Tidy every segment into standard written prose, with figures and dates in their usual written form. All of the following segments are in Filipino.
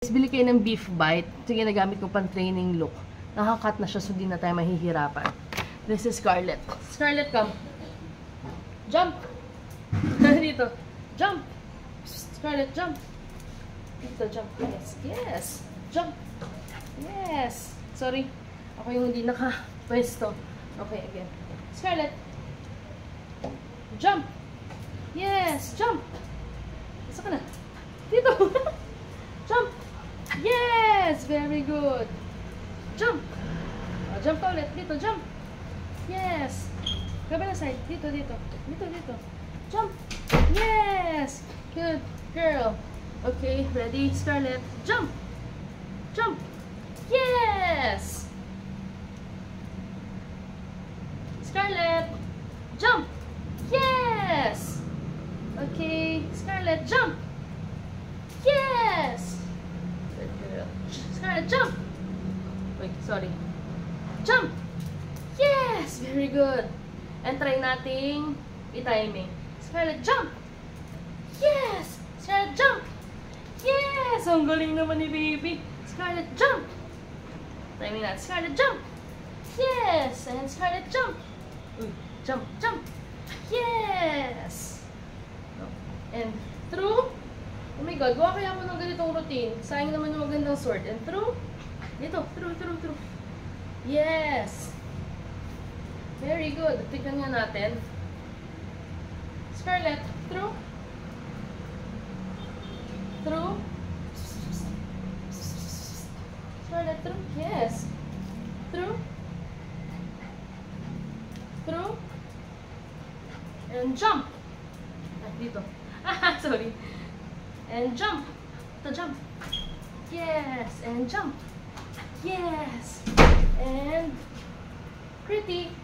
Bili kayo ng beef bite. Ito yung ginagamit ko pang training look. Nakakat na siya, so di na tayo mahihirapan. This is Scarlett. Scarlett, come. Jump! Dito. Jump! Scarlett, jump! Dito, jump. Yes, yes. Jump! Yes! Sorry. Ako yung hindi nakapwesto. Okay, again. Scarlett. Jump! Yes! Jump! Isa ka na. Dito! Jump! Yes! Very good. Jump! Jump ka ulit. Dito, jump! Yes! Kabila side. Dito, dito. Dito, dito. Jump! Yes! Good girl. Okay, ready? Scarlett. Jump! Jump! Yes! Scarlett. Jump! Yes! Okay, Scarlett, jump! Yes! Good girl. Scarlett, jump! Wait, sorry. Jump! Yes! Very good. And try nating i-timing. Scarlett, jump! Yes! Scarlett, jump! Yes! Ang galing naman ni baby. Scarlett, jump! Timing natin. Scarlett, jump! Yes! And Scarlett, jump! Jump, jump! Yes! And through. Oh my God, gawa kaya ako ng ganitong routine. Sayang naman yung magandang sword. And through. Dito, through. Yes! Very good. Tignan nga natin. Scarlett, through. Through. Scarlett, through. Yes. Through. Through. And jump. Dito. Sorry. And jump. Ito, jump. Yes. And jump. Yes. And pretty.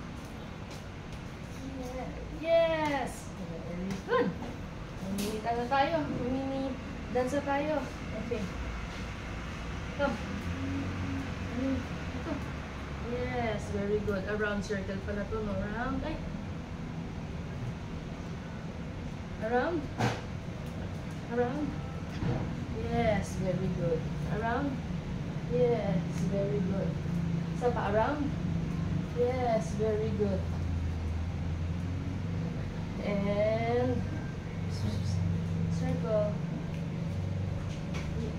Yes. Very good. Mamimita na tayo. Mini-dance na tayo. Okay. Come. Ito. Yes. Very good. Around circle pala to, no? Around. Ay. Around. Around. Yes, very good. Around. Yes, very good. Isa pa, around. Yes, very good. And circle.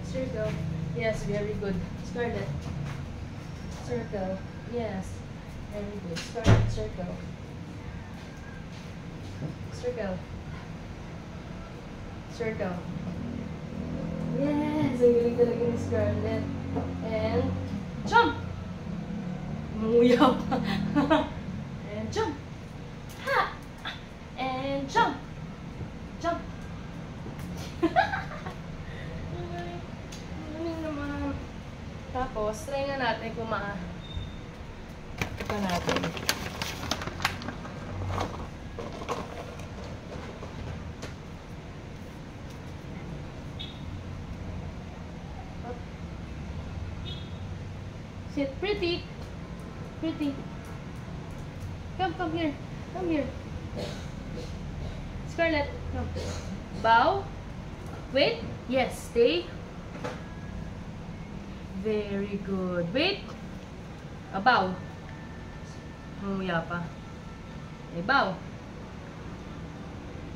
Circle. Yes, very good. Scarlett. Circle. Yes, very good. Scarlett, circle. Circle. Circle. Yes! Ang galing talaga ni Scarlett. And jump! Umuyaw pa. And jump! Ha! And jump! Jump! Ang galing naman. Tapos, try nga natin kung ito natin. Sit pretty. Pretty. Come here. Come here. Scarlett, come. Bow. Wait. Yes, stay. Very good. Wait. Bow. Umuya pa. Bow.